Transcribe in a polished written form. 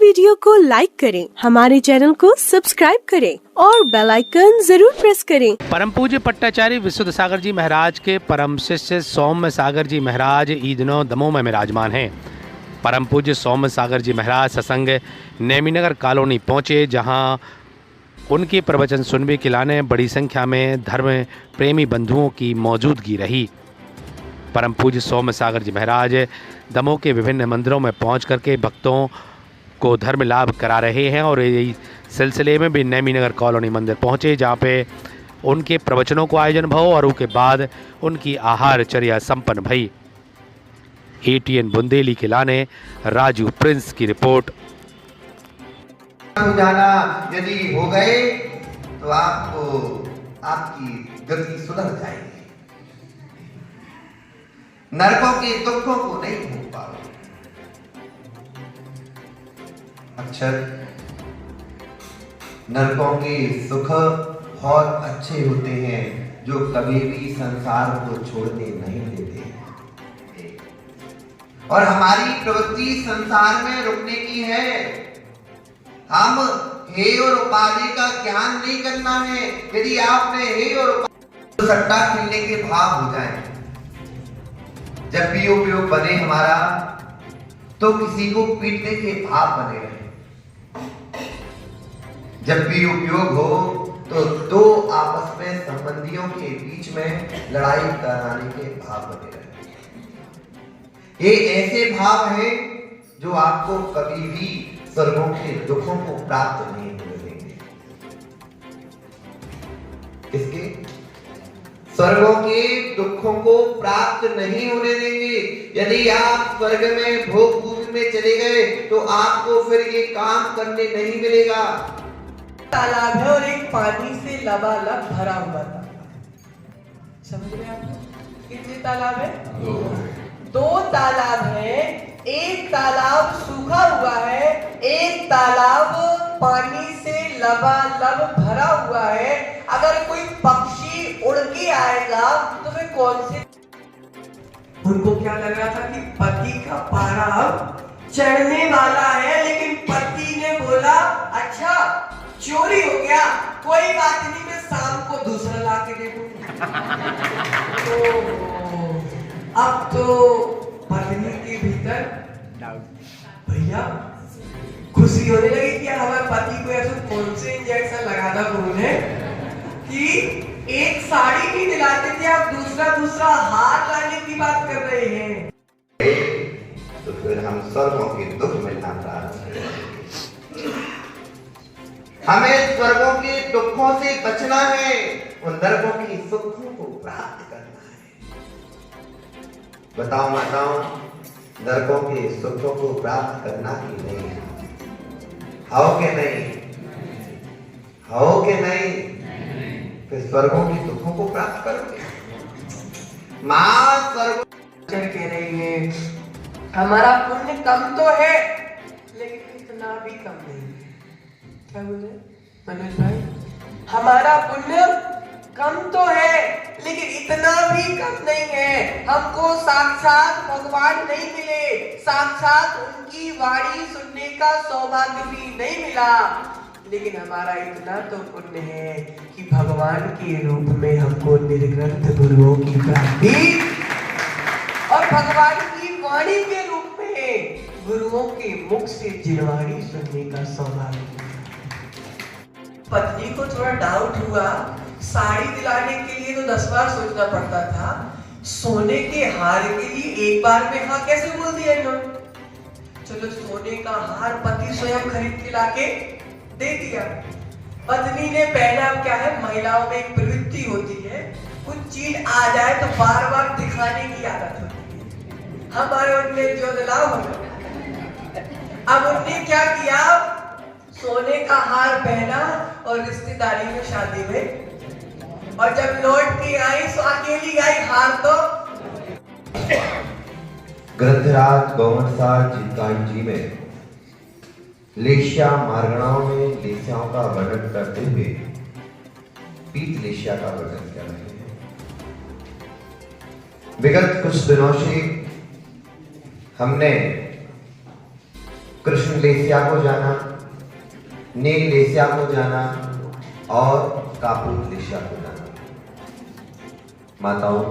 Video को like करें, हमारे चैनल को सब्सक्राइब करें और बेल आइकन जरूर प्रेस करें। परम पूज्य पट्टाचार्य विशुद्ध सागर जी महाराज के परम शिष्य सौम्य सागर जी महाराज ईदनो दमोह में विराजमान हैं। परम पूज्य सौम्य सागर जी महाराज सत्संग नेमीनगर कॉलोनी पहुँचे, जहां उनके प्रवचन सुनने के लाने बड़ी संख्या में धर्म प्रेमी बंधुओं की मौजूदगी रही। परम पूज्य सौम्य सागर जी महाराज दमोह के विभिन्न मंदिरों में पहुंच करके भक्तों को धर्म लाभ करा रहे हैं और इस सिलसिले में भी नेमीनगर कॉलोनी मंदिर पहुंचे, जहां पे उनके प्रवचनों को आयोजन भव और उसके बाद उनकी आहारचर्या संपन्न भई। एटीएन बुंदेली के लाने राजू प्रिंस की रिपोर्ट। जाना यदि हो गए तो आपको आपकी गति सुधर जाएगी, नरकों के दुखों को नहीं भोग पाओगे। अक्षर नरकों के सुख बहुत अच्छे होते हैं जो कभी भी संसार को छोड़ने नहीं देते, और हमारी प्रवृत्ति संसार में रुकने की है। हम हे और उपाधि का ज्ञान नहीं करना है। यदि आपने हे और उपाधि सट्टा खेलने के भाव हो जाए, जब भी उपयोग बने हमारा तो किसी को पीटने के भाव बने रहे। जब भी उपयोग हो तो दो आपस में संबंधियों के बीच में लड़ाई कराने के भाव बने रहे। ये ऐसे भाव हैं जो आपको कभी भी स्वर्गों के दुखों को प्राप्त नहीं होने देंगे। इसके स्वर्गों के दुखों को प्राप्त नहीं होने देंगे। यदि आप स्वर्ग में भोग भूमि में चले गए तो आपको फिर ये काम करने नहीं मिलेगा। तालाब है और एक पानी से लबालब भरा हुआ तालाब। समझ रहे आप? कितने तालाब है? दो तालाब है। एक तालाब सूखा हुआ है, एक तालाब पानी से लबालब भरा हुआ है। अगर कोई पक्षी उड़ के आएगा तो फिर कौन से? उनको क्या लग रहा था कि पति का पारा अब चढ़ने वाला है, लेकिन पति ने बोला अच्छा चोरी हो गया, कोई बात नहीं, मैं शाम को दूसरा ला के दे दूंगा। तो अब तो पत्नी के भीतर भैया खुशी होने लगी कि हमारे पति को ऐसा कौन से इंजेक्शन लगा था गुरु ने कि एक साड़ी नहीं दिलाते थे, आप दूसरा हार लाने की बात कर रहे हैं। तो फिर हम स्वर्गों के दुख मिलना प्राप्त करेंगे। हमें स्वर्गों के दुखों से बचना है, उन नरकों के सुखों को प्राप्त करना है। बताओ माताओं, नरकों के सुखों को प्राप्त करना ही नहीं है? हो के नहीं? हो के नहीं? फिर स्वर्गों के दुखों को प्राप्त करोगे। मां स्वर्ग कह रही है हमारा पुण्य कम तो है लेकिन इतना भी कम नहीं है। क्या बोले मनोज भाई? हमारा पुण्य कम तो है लेकिन इतना भी कम नहीं है। हमको साक्षात भगवान नहीं मिले, साक्षात उनकी वाणी सुनने का सौभाग्य भी नहीं मिला, लेकिन हमारा इतना तो पुण्य है कि भगवान के रूप में हमको निर्ग्रंथ गुरुओं की प्राप्ति और भगवान की वाणी के रूप में गुरुओं के मुख से जिनवाणी सुनने का सौभाग्य। पत्नी को थोड़ा डाउट हुआ, साड़ी दिलाने के लिए तो 10 बार सोचना पड़ता था, सोने के हार के लिए एक बार में हाँ कैसे बोल दिया इन्होंने? चलो सोने का हार पति स्वयं खरीद के लाके दे दिया। पत्नी ने पहना, क्या है महिलाओं में एक प्रवृत्ति होती है, कुछ चीज आ जाए तो बार बार दिखाने की आदत होती है। हमारे उनने जो दिलाओ, अब उनने क्या किया, सोने का हार पहना और रिश्तेदारी में शादी में, और जब लौट के आई तो अकेली आई हार तो। ग्रंथराज गोवंशसार चिंताई जी में लेशिया मार्गणाओं में लेशियाओं का वर्णन करते हुए पीत लेशिया का वर्णन कर रहे हैं। विगत कुछ दिनों से हमने कृष्ण लेसिया को जाना, नील लेसिया को जाना और कापूत लेसिया को जाना। माताओं,